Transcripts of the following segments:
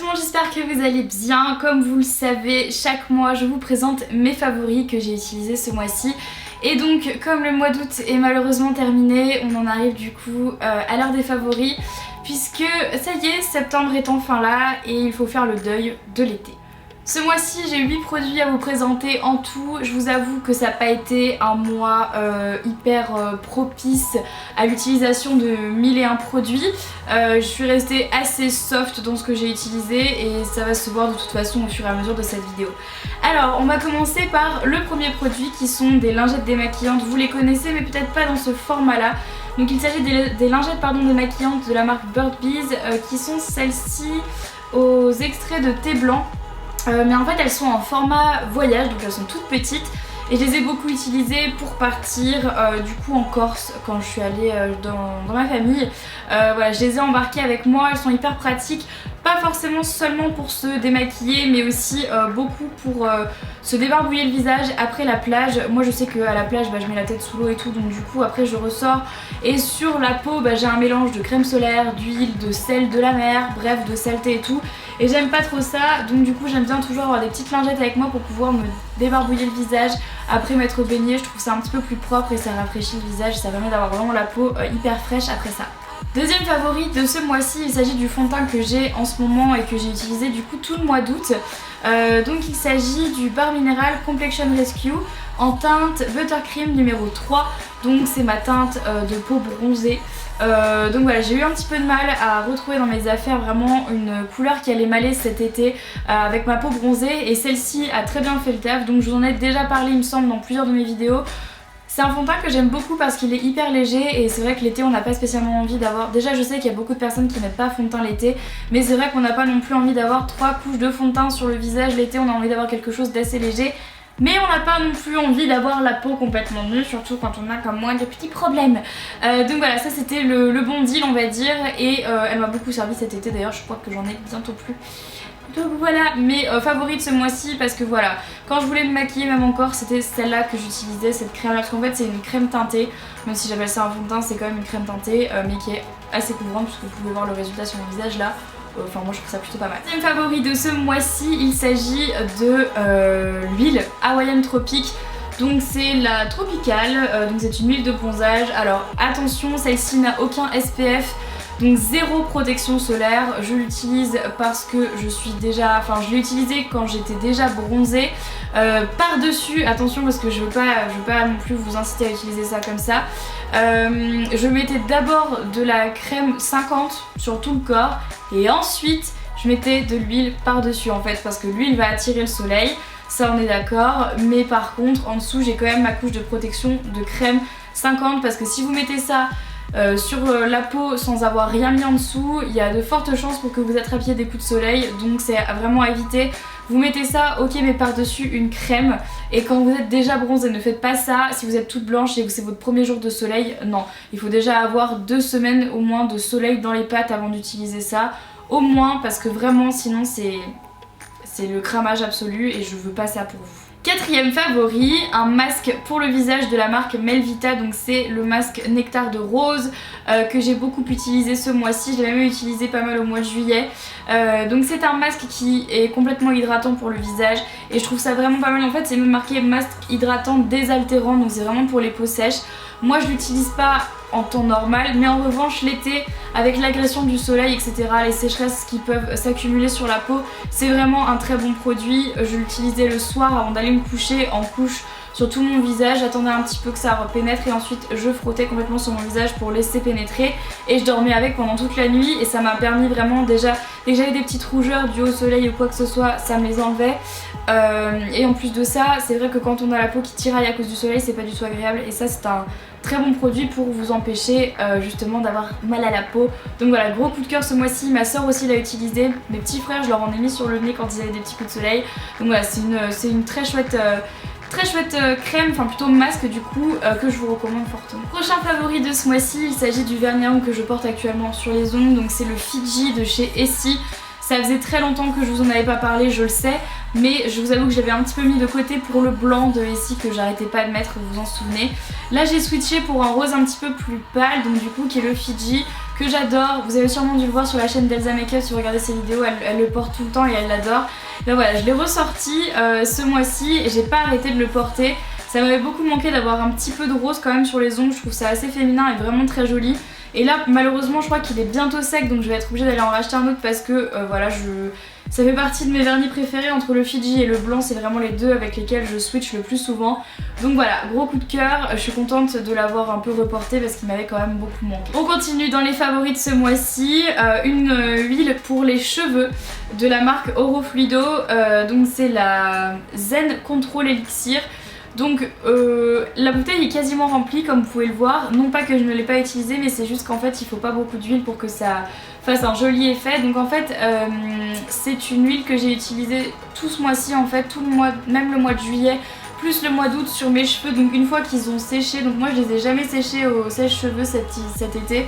monde, j'espère que vous allez bien. Comme vous le savez, chaque mois je vous présente mes favoris que j'ai utilisés ce mois-ci. Et donc comme le mois d'août est malheureusement terminé, on en arrive du coup à l'heure des favoris. Puisque ça y est, septembre est enfin là et il faut faire le deuil de l'été. Ce mois-ci, j'ai 8 produits à vous présenter en tout. Je vous avoue que ça n'a pas été un mois hyper propice à l'utilisation de 1001 produits. Je suis restée assez soft dans ce que j'ai utilisé et ça va se voir de toute façon au fur et à mesure de cette vidéo. Alors, on va commencer par le premier produit qui sont des lingettes démaquillantes. Vous les connaissez mais peut-être pas dans ce format-là. Donc il s'agit des lingettes démaquillantes de la marque Bird Bees qui sont celles-ci aux extraits de thé blanc. Mais en fait elles sont en format voyage, donc elles sont toutes petites et je les ai beaucoup utilisées pour partir du coup en Corse quand je suis allée dans ma famille. Voilà, je les ai embarquées avec moi, elles sont hyper pratiques, pas forcément seulement pour se démaquiller mais aussi beaucoup pour se débarbouiller le visage après la plage. Moi je sais qu'à la plage je mets la tête sous l'eau et tout, donc du coup après je ressors et sur la peau j'ai un mélange de crème solaire, d'huile, de sel de la mer, bref de saleté et tout. Et j'aime pas trop ça, donc du coup j'aime bien toujours avoir des petites lingettes avec moi pour pouvoir me débarbouiller le visage après m'être baignée. Je trouve ça un petit peu plus propre et ça rafraîchit le visage, ça permet d'avoir vraiment la peau hyper fraîche après ça. Deuxième favori de ce mois-ci, il s'agit du fond de teint que j'ai en ce moment et que j'ai utilisé du coup tout le mois d'août. Donc il s'agit du Bar Mineral Complexion Rescue en teinte Buttercream numéro 3. Donc c'est ma teinte de peau bronzée. Donc voilà, j'ai eu un petit peu de mal à retrouver dans mes affaires vraiment une couleur qui allait m'aller cet été avec ma peau bronzée, et celle-ci a très bien fait le taf, donc je vous en ai déjà parlé il me semble dans plusieurs de mes vidéos. C'est un fond de teint que j'aime beaucoup parce qu'il est hyper léger et c'est vrai que l'été on n'a pas spécialement envie d'avoir... Déjà je sais qu'il y a beaucoup de personnes qui mettent pas fond de teint l'été, mais c'est vrai qu'on n'a pas non plus envie d'avoir 3 couches de fond de teint sur le visage l'été, on a envie d'avoir quelque chose d'assez léger. Mais on n'a pas non plus envie d'avoir la peau complètement nue, surtout quand on a comme moi des petits problèmes. Donc voilà, ça c'était le bon deal on va dire, et elle m'a beaucoup servi cet été d'ailleurs, je crois que j'en ai bientôt plus. Donc voilà, mes favoris de ce mois-ci, parce que voilà, quand je voulais me maquiller même encore, c'était celle-là que j'utilisais, cette crème là, parce qu'en fait c'est une crème teintée, même si j'appelle ça un fond de teint, c'est quand même une crème teintée, mais qui est assez couvrante, puisque vous pouvez voir le résultat sur mon visage là. Enfin moi je trouve ça plutôt pas mal. Deuxième favori de ce mois-ci, il s'agit de l'huile Hawaiian Tropic. Donc c'est la tropicale, donc c'est une huile de bronzage. Alors attention, celle-ci n'a aucun SPF, donc zéro protection solaire. Je l'utilise parce que je suis déjà... Enfin je l'ai utilisée quand j'étais déjà bronzée. Par-dessus, attention parce que je veux pas non plus vous inciter à utiliser ça comme ça. Je mettais d'abord de la crème 50 sur tout le corps et ensuite je mettais de l'huile par-dessus en fait, parce que l'huile va attirer le soleil, ça on est d'accord, mais par contre en dessous j'ai quand même ma couche de protection de crème 50, parce que si vous mettez ça sur la peau sans avoir rien mis en dessous, il y a de fortes chances pour que vous attrapiez des coups de soleil, donc c'est vraiment à éviter. Vous mettez ça, ok, mais par-dessus une crème, et quand vous êtes déjà bronzée, ne faites pas ça si vous êtes toute blanche et que c'est votre premier jour de soleil, non. Il faut déjà avoir 2 semaines au moins de soleil dans les pattes avant d'utiliser ça, au moins, parce que vraiment sinon c'est le cramage absolu et je veux pas ça pour vous. Quatrième favori, un masque pour le visage de la marque Melvita, donc c'est le masque Nectar de Rose que j'ai beaucoup utilisé ce mois-ci, je l'ai même utilisé pas mal au mois de juillet. Donc c'est un masque qui est complètement hydratant pour le visage et je trouve ça vraiment pas mal. En fait c'est même marqué masque hydratant désaltérant, donc c'est vraiment pour les peaux sèches. Moi je l'utilise pas en temps normal, mais en revanche l'été avec l'agression du soleil etc, les sécheresses qui peuvent s'accumuler sur la peau, c'est vraiment un très bon produit. Je l'utilisais le soir avant d'aller me coucher en couche sur tout mon visage, j'attendais un petit peu que ça pénètre et ensuite je frottais complètement sur mon visage pour laisser pénétrer et je dormais avec pendant toute la nuit et ça m'a permis vraiment, déjà dès que j'avais des petites rougeurs dues au soleil ou quoi que ce soit, ça me les enlevait. Et en plus de ça, c'est vrai que quand on a la peau qui tiraille à cause du soleil, c'est pas du tout agréable et ça c'est un très bon produit pour vous empêcher justement d'avoir mal à la peau. Donc voilà, gros coup de cœur ce mois-ci. Ma soeur aussi l'a utilisé, mes petits frères je leur en ai mis sur le nez quand ils avaient des petits coups de soleil. Donc voilà, c'est une très chouette crème, enfin plutôt masque du coup, que je vous recommande fortement. Prochain favori de ce mois-ci, il s'agit du vernis à ongles que je porte actuellement sur les ongles, donc c'est le Fiji de chez Essie. Ça faisait très longtemps que je vous en avais pas parlé, je le sais, mais je vous avoue que je l'avais un petit peu mis de côté pour le blanc de Essie que j'arrêtais pas de mettre, vous vous en souvenez. Là j'ai switché pour un rose un petit peu plus pâle, donc du coup qui est le Fiji, que j'adore. Vous avez sûrement dû le voir sur la chaîne d'Elsa Makeup si vous regardez ses vidéos, elle le porte tout le temps et elle l'adore. Ben voilà, je l'ai ressorti ce mois-ci et j'ai pas arrêté de le porter. Ça m'avait beaucoup manqué d'avoir un petit peu de rose quand même sur les ongles, je trouve ça assez féminin et vraiment très joli. Et là malheureusement je crois qu'il est bientôt sec, donc je vais être obligée d'aller en racheter un autre parce que voilà, ça fait partie de mes vernis préférés. Entre le Fiji et le blanc, c'est vraiment les deux avec lesquels je switch le plus souvent. Donc voilà, gros coup de cœur, je suis contente de l'avoir un peu reporté parce qu'il m'avait quand même beaucoup manqué. On continue dans les favoris de ce mois-ci, une huile pour les cheveux de la marque Orofluido, donc c'est la Zen Control Elixir. Donc la bouteille est quasiment remplie comme vous pouvez le voir, non pas que je ne l'ai pas utilisée mais c'est juste qu'en fait il faut pas beaucoup d'huile pour que ça fasse un joli effet. Donc en fait c'est une huile que j'ai utilisée tout ce mois-ci en fait, tout le mois, même le mois de juillet plus le mois d'août sur mes cheveux, donc une fois qu'ils ont séché, donc moi je les ai jamais séchés au sèche-cheveux cet été,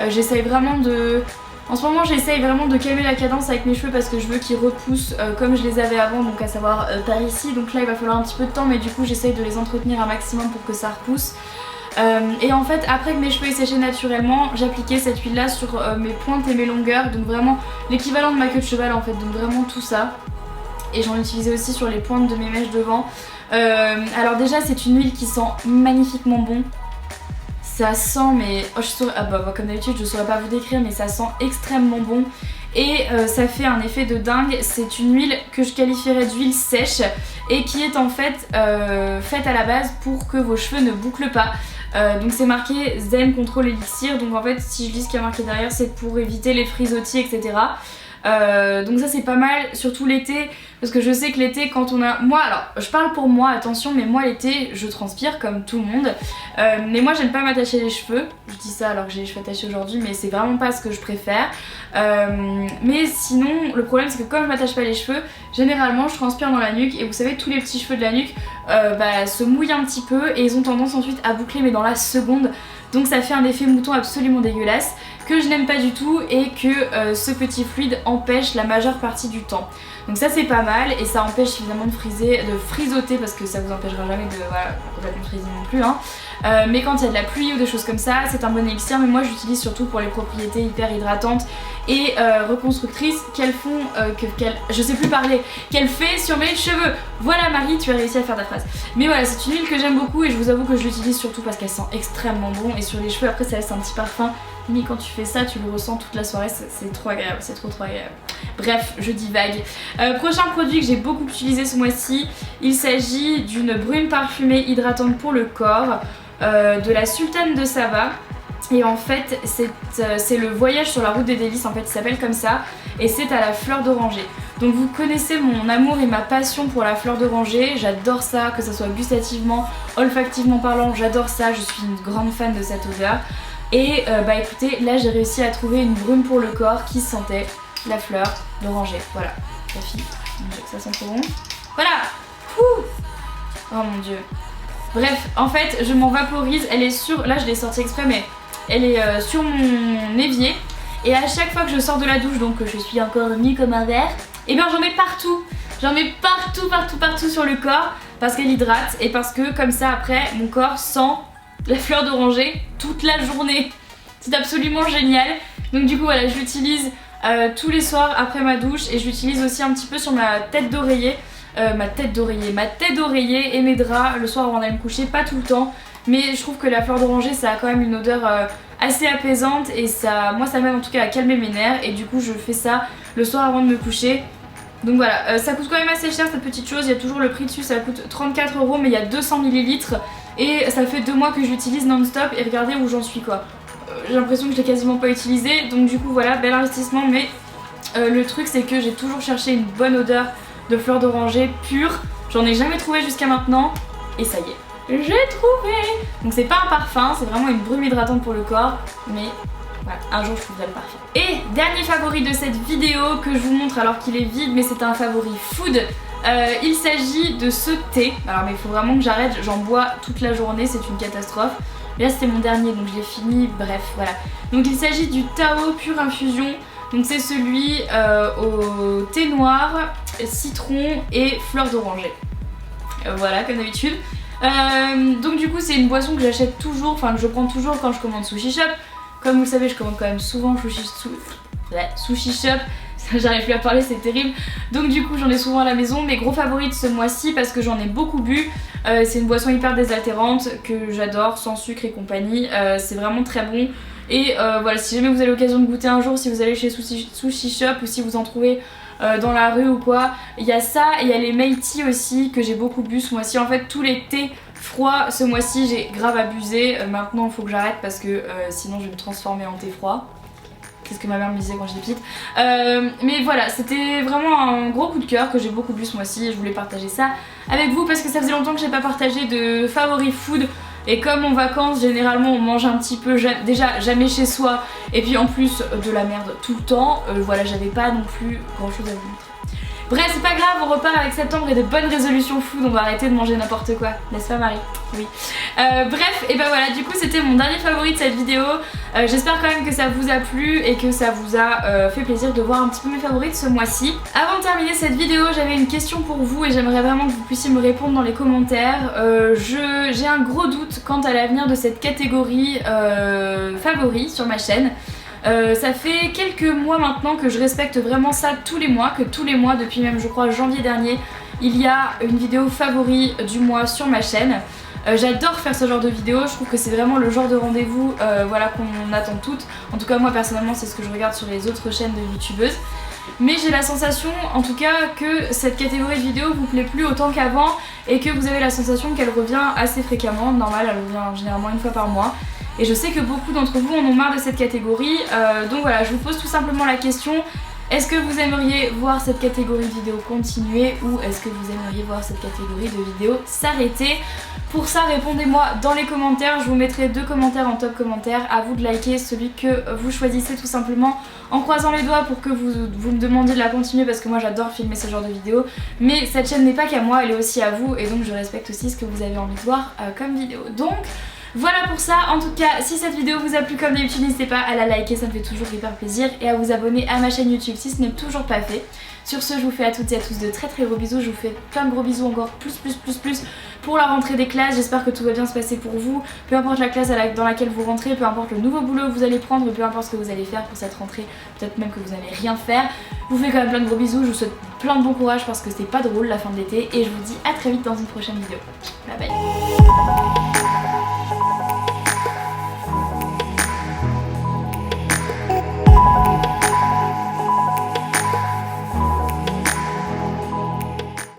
j'essaye vraiment de... En ce moment j'essaye vraiment de calmer la cadence avec mes cheveux parce que je veux qu'ils repoussent comme je les avais avant, donc à savoir par ici. Donc là il va falloir un petit peu de temps mais du coup j'essaye de les entretenir un maximum pour que ça repousse. Et en fait après que mes cheveux aient séché naturellement, j'appliquais cette huile là sur mes pointes et mes longueurs, donc vraiment l'équivalent de ma queue de cheval en fait, donc vraiment tout ça. Et j'en utilisais aussi sur les pointes de mes mèches devant. Alors déjà c'est une huile qui sent magnifiquement bon. Ça sent mais... Oh, je saurais... Ah bah comme d'habitude je saurais pas vous décrire mais ça sent extrêmement bon. Et ça fait un effet de dingue. C'est une huile que je qualifierais d'huile sèche et qui est en fait faite à la base pour que vos cheveux ne bouclent pas. Donc c'est marqué Zen Control Elixir, donc en fait si je lis ce qu'il y a marqué derrière c'est pour éviter les frisottis etc. Donc ça c'est pas mal, surtout l'été, parce que je sais que l'été quand on a... Moi alors je parle pour moi attention, mais moi l'été je transpire comme tout le monde, mais moi j'aime pas m'attacher les cheveux. Je dis ça alors que j'ai les cheveux attachés aujourd'hui mais c'est vraiment pas ce que je préfère. Mais sinon le problème c'est que quand je m'attache pas les cheveux, généralement je transpire dans la nuque et vous savez tous les petits cheveux de la nuque se mouillent un petit peu et ils ont tendance ensuite à boucler mais dans la seconde. Donc ça fait un effet mouton absolument dégueulasse que je n'aime pas du tout et que ce petit fluide empêche la majeure partie du temps. Donc ça c'est pas mal et ça empêche évidemment de frisoter parce que ça vous empêchera jamais de complètement friser non plus hein. Mais quand il y a de la pluie ou des choses comme ça, c'est un bon élixir, mais moi j'utilise surtout pour les propriétés hyper hydratantes et reconstructrices qu'elles font, je sais plus parler, qu'elle fait sur mes cheveux. Voilà Marie, tu as réussi à faire ta phrase. Mais voilà, c'est une huile que j'aime beaucoup et je vous avoue que je l'utilise surtout parce qu'elle sent extrêmement bon et sur les cheveux après ça laisse un petit parfum. Mais quand tu fais ça, tu le ressens toute la soirée, c'est trop agréable, c'est trop agréable. Bref, je divague. Prochain produit que j'ai beaucoup utilisé ce mois-ci, il s'agit d'une brume parfumée hydratante pour le corps de la Sultane de Saba. Et en fait, c'est le voyage sur la route des délices, en fait, il s'appelle comme ça. Et c'est à la fleur d'oranger. Donc vous connaissez mon amour et ma passion pour la fleur d'oranger. J'adore ça, que ça soit gustativement, olfactivement parlant, j'adore ça. Je suis une grande fan de cette odeur. Et bah écoutez, là j'ai réussi à trouver une brume pour le corps qui sentait la fleur d'oranger. Voilà, la fille, ça sent trop bon. Voilà. Ouh. Oh mon dieu. Bref, en fait, je m'en vaporise. Elle est sur... Là je l'ai sortie exprès, mais elle est sur mon évier. Et à chaque fois que je sors de la douche, donc je suis encore nue comme un verre, et bien j'en mets partout. J'en mets partout sur le corps parce qu'elle hydrate et parce que comme ça après mon corps sent la fleur d'oranger toute la journée. C'est absolument génial. Donc du coup voilà, je l'utilise tous les soirs après ma douche et je l'utilise aussi un petit peu sur ma tête d'oreiller. Ma tête d'oreiller et mes draps le soir avant d'aller me coucher, pas tout le temps. Mais je trouve que la fleur d'oranger ça a quand même une odeur assez apaisante et ça, moi ça m'aide en tout cas à calmer mes nerfs et du coup je fais ça le soir avant de me coucher. Donc voilà, ça coûte quand même assez cher cette petite chose, il y a toujours le prix dessus, ça coûte 34 € mais il y a 200 ml et ça fait 2 mois que je l'utilise non-stop et regardez où j'en suis quoi. J'ai l'impression que je l'ai quasiment pas utilisé, donc du coup voilà, bel investissement, mais le truc c'est que j'ai toujours cherché une bonne odeur de fleur d'oranger pure, j'en ai jamais trouvé jusqu'à maintenant et ça y est, j'ai trouvé. Donc c'est pas un parfum, c'est vraiment une brume hydratante pour le corps, mais voilà, un jour je trouverai le parfum. Et dernier favori de cette vidéo que je vous montre alors qu'il est vide, mais c'est un favori food. Il s'agit de ce thé. Alors mais il faut vraiment que j'arrête, j'en bois toute la journée, c'est une catastrophe. Là c'était mon dernier donc je l'ai fini, bref voilà. Donc il s'agit du Tao Pure Infusion. Donc c'est celui au thé noir, citron et fleur d'oranger. Voilà comme d'habitude. Donc du coup c'est une boisson que j'achète toujours, enfin que je prends toujours quand je commande Sushi Shop. Comme vous le savez, je commande quand même souvent Sushi Shop. J'arrive plus à parler, c'est terrible. Donc du coup j'en ai souvent à la maison. Mes gros favoris de ce mois-ci, parce que j'en ai beaucoup bu, c'est une boisson hyper désaltérante que j'adore, sans sucre et compagnie. C'est vraiment très bon. Et voilà, si jamais vous avez l'occasion de goûter un jour, si vous allez chez Sushi Shop ou si vous en trouvez dans la rue ou quoi, il y a ça. Et il y a les Meiti aussi que j'ai beaucoup bu ce mois-ci. En fait tous les thés froids ce mois-ci j'ai grave abusé. Maintenant il faut que j'arrête parce que sinon je vais me transformer en thé froid. C'est ce que ma mère me disait quand j'étais petite. Mais voilà, c'était vraiment un gros coup de cœur que j'ai beaucoup bu ce mois-ci. Et je voulais partager ça avec vous parce que ça faisait longtemps que j'ai pas partagé de favori food. Et comme en vacances, généralement on mange un petit peu, déjà jamais chez soi. Et puis en plus de la merde tout le temps. Voilà, j'avais pas non plus grand chose à vous montrer. Bref, c'est pas grave, on repart avec septembre et de bonnes résolutions food. On va arrêter de manger n'importe quoi, n'est-ce pas Marie? Oui. Bref, et ben voilà, du coup c'était mon dernier favori de cette vidéo. J'espère quand même que ça vous a plu et que ça vous a fait plaisir de voir un petit peu mes favoris de ce mois-ci. Avant de terminer cette vidéo, j'avais une question pour vous et j'aimerais vraiment que vous puissiez me répondre dans les commentaires. J'ai un gros doute quant à l'avenir de cette catégorie favoris sur ma chaîne. Ça fait quelques mois maintenant que je respecte vraiment ça tous les mois, que tous les mois, depuis même je crois janvier dernier, il y a une vidéo favori du mois sur ma chaîne. J'adore faire ce genre de vidéo, je trouve que c'est vraiment le genre de rendez-vous voilà, qu'on attend toutes. En tout cas moi personnellement c'est ce que je regarde sur les autres chaînes de youtubeuses. Mais j'ai la sensation en tout cas que cette catégorie de vidéos vous plaît plus autant qu'avant et que vous avez la sensation qu'elle revient assez fréquemment. Normal, elle revient généralement une fois par mois. Et je sais que beaucoup d'entre vous en ont marre de cette catégorie, donc voilà, je vous pose tout simplement la question, est-ce que vous aimeriez voir cette catégorie de vidéos continuer ou est-ce que vous aimeriez voir cette catégorie de vidéos s'arrêter? Pour ça, répondez-moi dans les commentaires, je vous mettrai 2 commentaires en top commentaire, à vous de liker celui que vous choisissez tout simplement en croisant les doigts pour que vous me demandiez de la continuer parce que moi j'adore filmer ce genre de vidéos. Mais cette chaîne n'est pas qu'à moi, elle est aussi à vous et donc je respecte aussi ce que vous avez envie de voir comme vidéo. Donc voilà pour ça, en tout cas si cette vidéo vous a plu comme d'habitude n'hésitez pas à la liker, ça me fait toujours hyper plaisir et à vous abonner à ma chaîne YouTube si ce n'est toujours pas fait. Sur ce je vous fais à toutes et à tous de très gros bisous, je vous fais plein de gros bisous encore plus pour la rentrée des classes, j'espère que tout va bien se passer pour vous, peu importe la classe dans laquelle vous rentrez, peu importe le nouveau boulot que vous allez prendre, peu importe ce que vous allez faire pour cette rentrée, peut-être même que vous n'allez rien faire. Je vous fais quand même plein de gros bisous, je vous souhaite plein de bon courage parce que c'est pas drôle la fin de l'été et je vous dis à très vite dans une prochaine vidéo. Bye bye.